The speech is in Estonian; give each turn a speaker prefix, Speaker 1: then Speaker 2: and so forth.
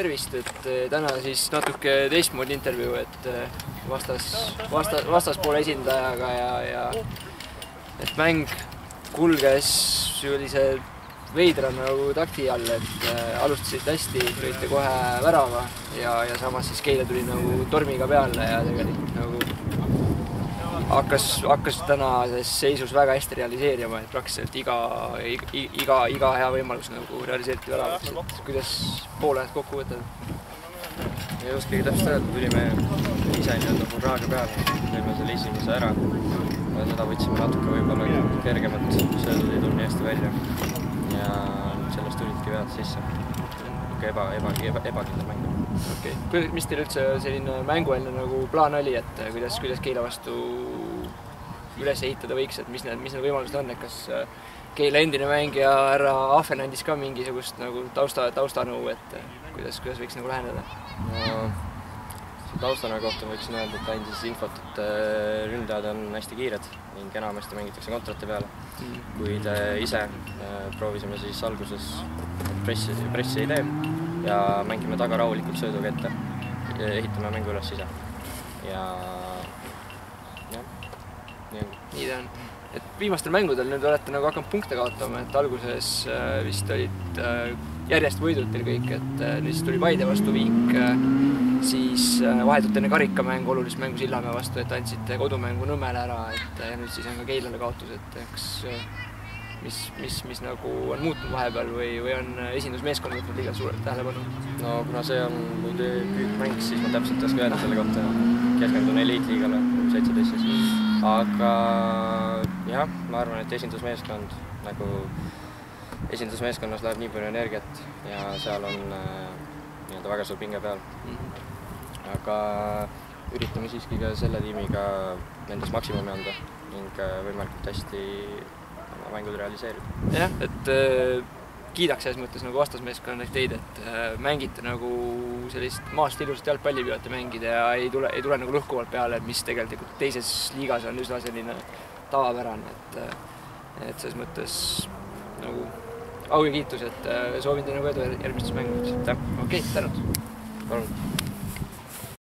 Speaker 1: tervist, et täna siis natuke teistmoodi intervjuu, et vastaspoole esindajaga ja et mäng kulges sellise veidra nagu takti all, et alustasid hästi, lõite kohe värava ja samas siis Keila tuli nagu tormiga peale ja tegelikult nagu hakkas tänases seisus väga hästi realiseerima, et praktiliselt iga hea võimalus nagu realiseeriti väravaks. Kuidas pooled kokku võtad?
Speaker 2: Ei oskagi täpselt öelda, tulime ise nii-öelda hurraaga peale, lõime selle esimese ära. Seda võtsime natuke võib-olla kergemat, söödud ei tulnud nii hästi välja ja sellest tulidki vead sisse. Ebakindel mäng.
Speaker 1: Okay. Mis teil üldse selline mängueelne nagu plaan oli, et kuidas Keila vastu üles ehitada võiks, et mis need võimalused on, et kas Keila endine mängija härra Ahven andis ka mingisugust nagu taustanõu, et kuidas võiks nagu läheneda?
Speaker 2: No, taustanõu kohta võiksin öelda, et andis infot, et ründajad on hästi kiired ning enamasti mängitakse kontrate peale. Kuid ise proovisime siis alguses pressi ei tee ja mängime taga rahulikult sööduga ette ja ehitame mängu üles ise. Ja
Speaker 1: nii ta on. Et viimastel mängudel nüüd olete nagu hakanud punkte kaotama, et alguses vist olid järjest võidud teil kõik, et nüüd siis tuli Paide vastu viik, siis vahetult enne karikamängu, olulist mängu Sillamäe vastu, et andsite kodumängu Nõmmele ära, et ja nüüd siis on ka Keilale kaotus, et eks mis nagu on muutnud vahepeal või on esindusmeeskond võtnud liiga suurelt tähelepanu?
Speaker 2: No kuna see on mu debüütmäng, siis ma täpselt ei oska öelda selle kohta. Keskendun eliitliigale 17 siis. Aga jah, ma arvan, et esindusmeeskonnas läheb nii palju energiat ja seal on väga suur pinge peal. Aga üritame siiski ka selle tiimiga nendest maksimumi anda ning võimalikult hästi mängud realiseerida.
Speaker 1: Jah, et kiidaks selles mõttes nagu vastasmeeskond teid, et mängite nagu sellist maast ilusat jalgpalli püüate mängida ja ei tule nagu lõhkuvalt peale, mis tegelikult teises liigas on üsna selline tavapärane, et selles mõttes nagu au ja kiitus, et soovin teile nagu edu järgmistes mängudes.
Speaker 2: Okei,
Speaker 1: tänud!
Speaker 2: Palun!